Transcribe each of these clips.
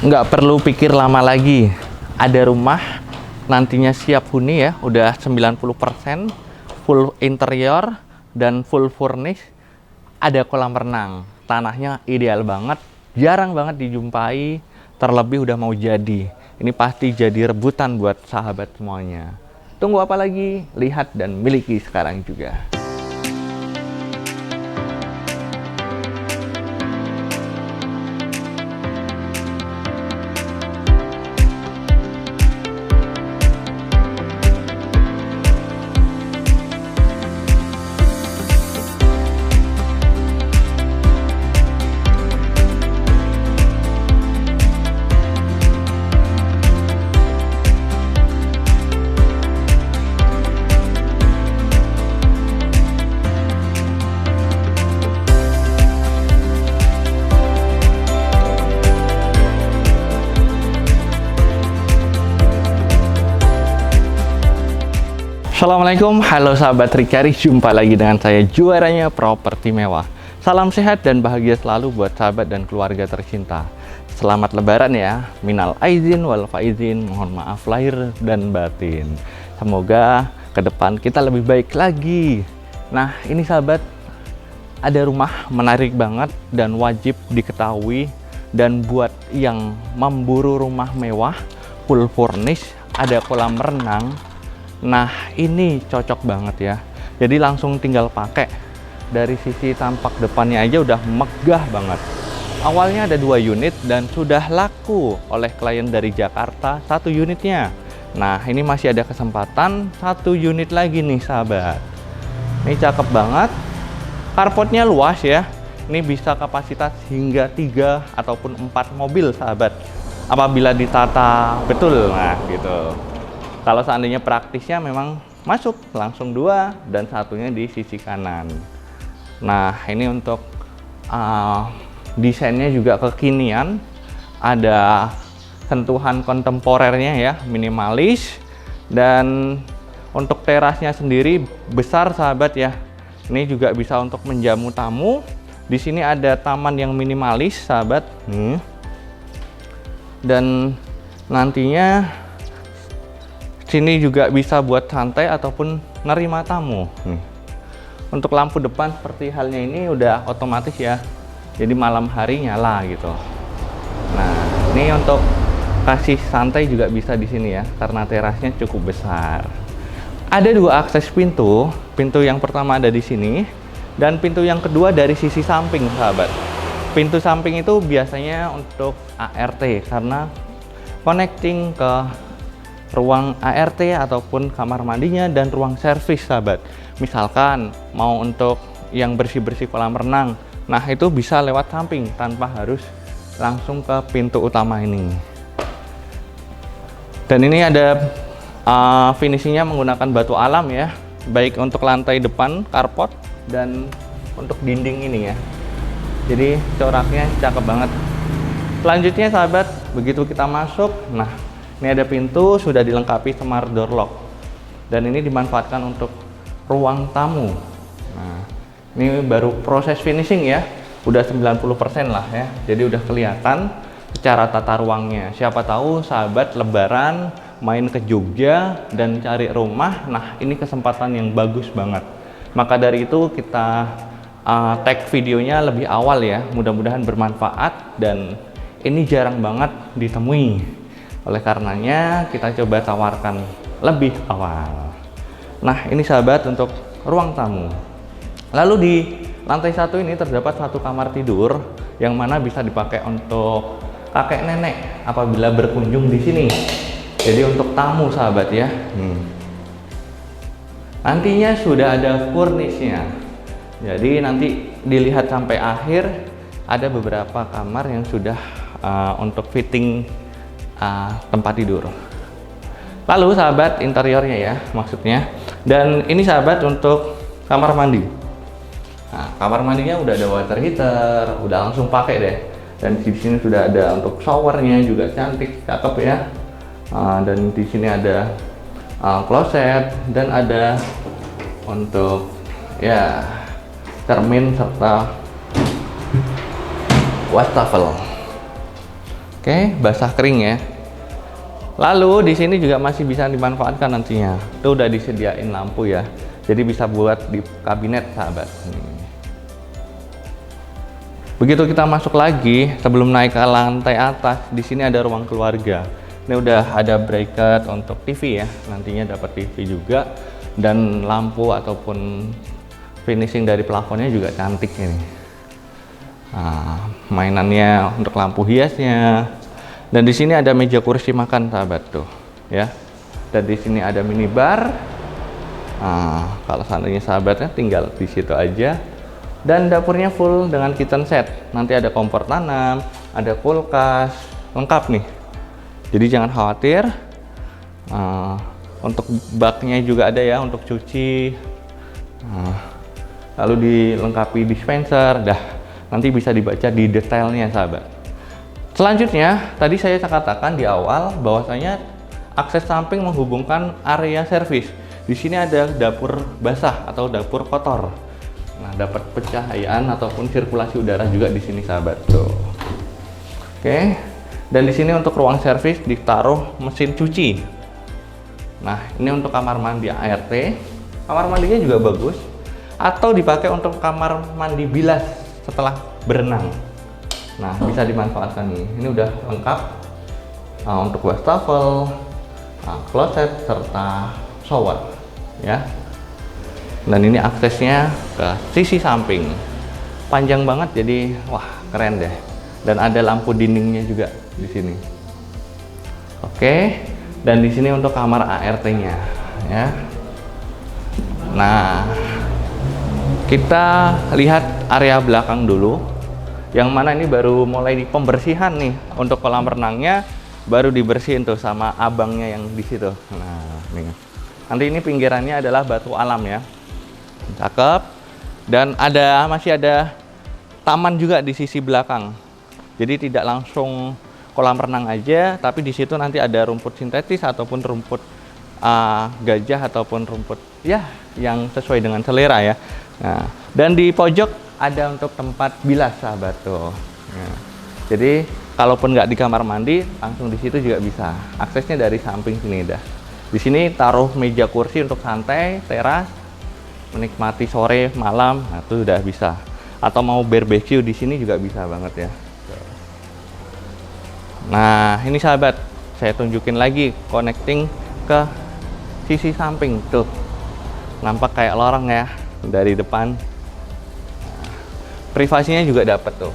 nggak perlu pikir lama lagi. Ada rumah nantinya siap huni ya, udah 90%, full interior dan full furnish. Ada kolam renang, tanahnya ideal banget, jarang banget dijumpai, terlebih udah mau jadi. Ini pasti jadi rebutan buat sahabat semuanya. Tunggu apa lagi? Lihat dan miliki sekarang juga. Assalamualaikum, halo sahabat Rikari, jumpa lagi dengan saya juaranya properti mewah. Salam sehat dan bahagia selalu buat sahabat dan keluarga tercinta. Selamat lebaran ya, minal aizin wal faizin, mohon maaf lahir dan batin. Semoga ke depan kita lebih baik lagi. Nah ini sahabat, ada rumah menarik banget dan wajib diketahui. Dan buat yang memburu rumah mewah, full furnish, ada kolam renang. Nah ini cocok banget ya, jadi langsung tinggal pakai. Dari sisi tampak depannya aja udah megah banget. Awalnya ada 2 unit dan sudah laku oleh klien dari Jakarta 1 unitnya. Nah ini masih ada kesempatan 1 unit lagi nih sahabat. Ini cakep banget, carportnya luas ya. Ini bisa kapasitas hingga 3 ataupun 4 mobil sahabat, apabila ditata betul. Nah gitu. Kalau seandainya praktisnya memang masuk langsung 2 dan satunya di sisi kanan. Nah ini untuk desainnya juga kekinian, ada sentuhan kontemporernya ya, minimalis. Dan untuk terasnya sendiri besar sahabat ya. Ini juga bisa untuk menjamu tamu. Di sini ada taman yang minimalis sahabat. Dan nantinya sini juga bisa buat santai ataupun nerima tamu. Untuk lampu depan seperti halnya ini udah otomatis ya, jadi malam hari nyala gitu. Nah ini untuk kasih santai juga bisa di sini ya, karena terasnya cukup besar. Ada 2 akses pintu. Pintu yang pertama ada di sini dan pintu yang kedua dari sisi samping sahabat. Pintu samping itu biasanya untuk ART karena connecting ke ruang ART ataupun kamar mandinya dan ruang servis sahabat. Misalkan mau untuk yang bersih-bersih kolam renang, nah itu bisa lewat samping tanpa harus langsung ke pintu utama ini. Dan ini ada finishingnya menggunakan batu alam ya, baik untuk lantai depan carport dan untuk dinding ini ya. Jadi coraknya cakep banget. Selanjutnya sahabat, begitu kita masuk, nah ini ada pintu, sudah dilengkapi smart door lock. Dan ini dimanfaatkan untuk ruang tamu. Nah, ini baru proses finishing ya. Udah 90% lah ya. Jadi udah kelihatan secara tata ruangnya. Siapa tahu sahabat lebaran main ke Jogja dan cari rumah. Nah, ini kesempatan yang bagus banget. Maka dari itu kita tag videonya lebih awal ya. Mudah-mudahan bermanfaat dan ini jarang banget ditemui. Oleh karenanya kita coba tawarkan lebih awal. Nah ini sahabat untuk ruang tamu. Lalu di lantai 1 ini terdapat 1 kamar tidur yang mana bisa dipakai untuk kakek nenek apabila berkunjung di sini. Jadi untuk tamu sahabat ya. Nantinya sudah ada furnishnya. Jadi nanti dilihat sampai akhir, ada beberapa kamar yang sudah untuk fitting tempat tidur. Lalu sahabat interiornya ya maksudnya. Dan ini sahabat untuk kamar mandi. Nah, kamar mandinya udah ada water heater, udah langsung pakai deh. Dan di sini sudah ada untuk showernya juga cantik, cakep ya. Dan di sini ada kloset dan ada untuk ya cermin serta wastafel. Oke, basah kering ya. Lalu di sini juga masih bisa dimanfaatkan nantinya. Itu udah disediain lampu ya. Jadi bisa buat di kabinet sahabat. Begitu kita masuk lagi, sebelum naik ke lantai atas, di sini ada ruang keluarga. Ini udah ada bracket untuk TV ya. Nantinya dapat TV juga, dan lampu ataupun finishing dari plafonnya juga cantik ini. Nah, mainannya untuk lampu hiasnya. Dan di sini ada meja kursi makan sahabat tuh, ya. Dan di sini ada minibar. Nah, kalau seandainya sahabatnya tinggal di situ aja. Dan dapurnya full dengan kitchen set. Nanti ada kompor tanam, ada kulkas, lengkap nih. Jadi jangan khawatir. Untuk baknya juga ada ya untuk cuci. Lalu dilengkapi dispenser. Dah, nanti bisa dibaca di detailnya sahabat. Selanjutnya, tadi saya katakan di awal bahwasanya akses samping menghubungkan area servis. Di sini ada dapur basah atau dapur kotor. Nah, dapat pencahayaan ataupun sirkulasi udara juga di sini sahabat. Tuh. Oke. Dan di sini untuk ruang servis ditaruh mesin cuci. Nah, ini untuk kamar mandi ART. Kamar mandinya juga bagus. Atau dipakai untuk kamar mandi bilas setelah berenang. Nah, bisa dimanfaatkan nih. Ini udah lengkap untuk wastafel, kloset, serta shower ya. Dan ini aksesnya ke sisi samping. Panjang banget, jadi wah keren deh. Dan ada lampu dindingnya juga di sini. Oke. Dan di sini untuk kamar ART-nya ya. Nah, kita lihat area belakang dulu. Yang mana ini baru mulai di pembersihan nih. Untuk kolam renangnya baru dibersihin tuh sama abangnya yang di situ. Nah, nih. Nanti ini pinggirannya adalah batu alam ya. Cakep. Dan masih ada taman juga di sisi belakang. Jadi tidak langsung kolam renang aja, tapi di situ nanti ada rumput sintetis ataupun rumput gajah ataupun rumput ya yang sesuai dengan selera ya. Nah, dan di pojok ada untuk tempat bilas sahabat tuh. Nah, jadi kalaupun nggak di kamar mandi, langsung di situ juga bisa. Aksesnya dari samping sini dah. Di sini taruh meja kursi untuk santai, teras, menikmati sore, malam, nah itu udah bisa. Atau mau barbecue di sini juga bisa banget ya. Nah, ini sahabat, saya tunjukin lagi connecting ke sisi samping tuh. Nampak kayak lorong ya dari depan. Privasinya juga dapat tuh.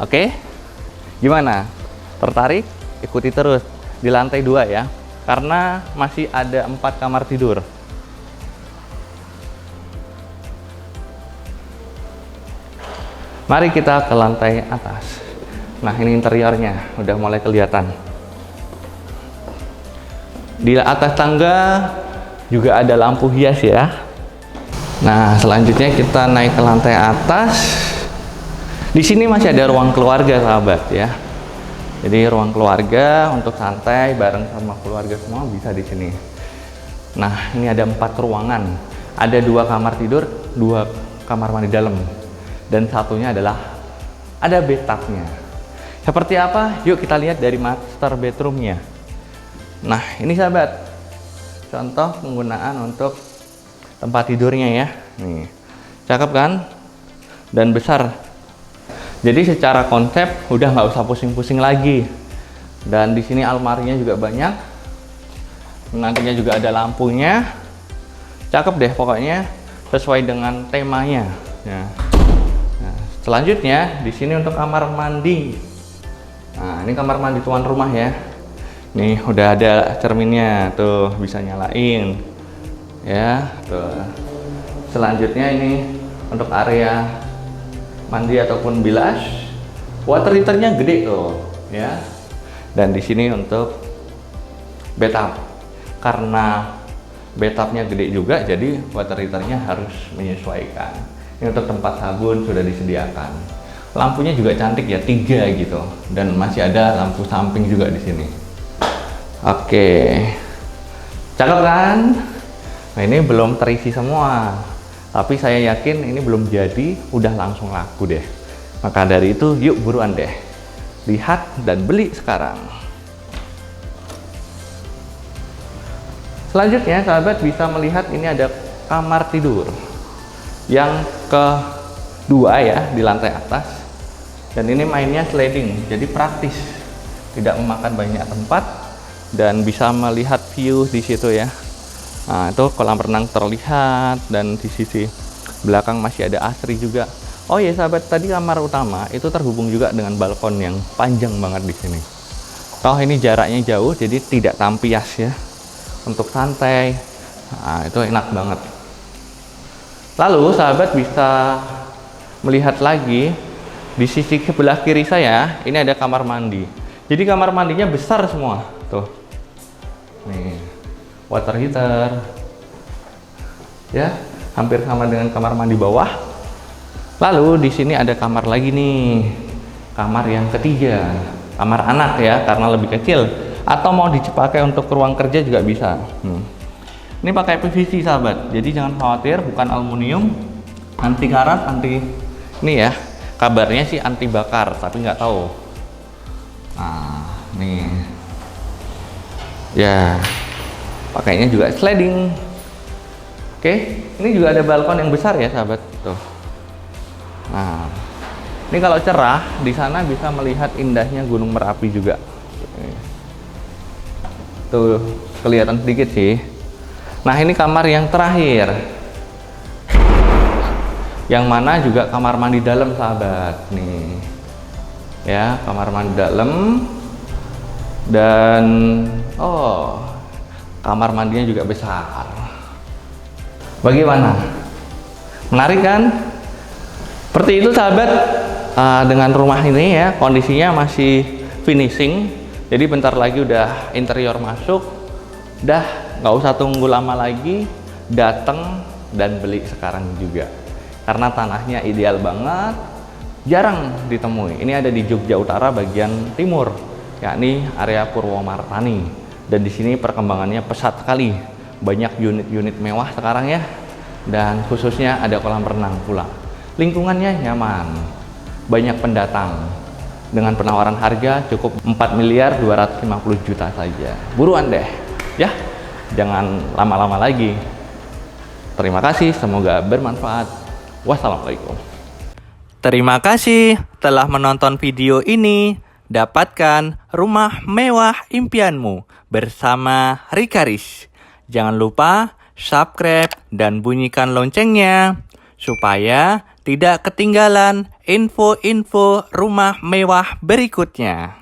Oke, gimana? Tertarik? Ikuti terus di lantai 2 ya, karena masih ada 4 kamar tidur. Mari kita ke lantai atas. Nah, ini interiornya udah mulai kelihatan. Di atas tangga juga ada lampu hias ya. Nah, selanjutnya kita naik ke lantai atas. Di sini masih ada ruang keluarga sahabat ya. Jadi ruang keluarga untuk santai bareng sama keluarga semua bisa di sini. Nah, ini ada 4 ruangan. Ada 2 kamar tidur, 2 kamar mandi dalam, dan satunya adalah ada bathtubnya. Seperti apa? Yuk kita lihat dari master bedroomnya. Nah, ini sahabat, contoh penggunaan untuk tempat tidurnya ya. Nih, cakep kan? Dan besar. Jadi secara konsep udah nggak usah pusing-pusing lagi. Dan di sini almarinya juga banyak. Nantinya juga ada lampunya. Cakep deh pokoknya, sesuai dengan temanya. Ya. Nah, selanjutnya di sini untuk kamar mandi. Nah, ini kamar mandi tuan rumah ya. Nih udah ada cerminnya tuh, bisa nyalain. Ya, tuh. Selanjutnya ini untuk area mandi ataupun bilas, water heaternya gede tuh, ya. Dan di sini untuk bathtub, karena bathtubnya gede juga, jadi water heaternya harus menyesuaikan. Ini untuk tempat sabun sudah disediakan. Lampunya juga cantik ya, 3 gitu, dan masih ada lampu samping juga di sini. Oke, cakep kan? Nah, ini belum terisi semua, tapi saya yakin ini belum jadi, udah langsung laku deh. Maka dari itu, yuk buruan deh. Lihat dan beli sekarang. Selanjutnya sahabat bisa melihat ini ada kamar tidur yang kedua ya di lantai atas, dan ini mainnya sliding jadi praktis, tidak memakan banyak tempat dan bisa melihat view di situ ya. Nah, itu kolam renang terlihat dan di sisi belakang masih ada asri juga. Oh ya sahabat, tadi kamar utama itu terhubung juga dengan balkon yang panjang banget di sini. Oh ini jaraknya jauh jadi tidak tampias ya, untuk santai. Nah, itu enak banget. Lalu sahabat bisa melihat lagi di sisi sebelah kiri saya, ini ada kamar mandi. Jadi kamar mandinya besar semua tuh. Nih, water heater ya, hampir sama dengan kamar mandi bawah. Lalu di sini ada kamar lagi nih, kamar yang ketiga, kamar anak ya, karena lebih kecil, atau mau dipakai untuk ruang kerja juga bisa. Ini pakai PVC sahabat, jadi jangan khawatir, bukan aluminium, anti karat, anti ini ya, kabarnya sih anti bakar, tapi nggak tahu. Nah, nih ya, pakainya juga sliding. Oke, ini juga ada balkon yang besar ya sahabat tuh. Nah, ini kalau cerah di sana bisa melihat indahnya Gunung Merapi juga. Tuh kelihatan sedikit sih. Nah, ini kamar yang terakhir, yang mana juga kamar mandi dalam sahabat nih ya, kamar mandi dalam. Dan kamar mandinya juga besar. Bagaimana? Menarik kan? Seperti itu sahabat, dengan rumah ini ya, kondisinya masih finishing, jadi bentar lagi udah interior masuk. Udah nggak usah tunggu lama lagi, datang dan beli sekarang juga, karena tanahnya ideal banget, jarang ditemui. Ini ada di Jogja Utara bagian timur, yakni area Purwomartani, dan di sini perkembangannya pesat sekali, banyak unit-unit mewah sekarang ya, dan khususnya ada kolam renang pula. Lingkungannya nyaman, banyak pendatang, dengan penawaran harga cukup 4.250.000.000 saja. Buruan deh ya, jangan lama-lama lagi. Terima kasih, semoga bermanfaat. Wassalamualaikum. Terima kasih telah menonton video ini. Dapatkan rumah mewah impianmu bersama Rikaris. Jangan lupa subscribe dan bunyikan loncengnya supaya tidak ketinggalan info-info rumah mewah berikutnya.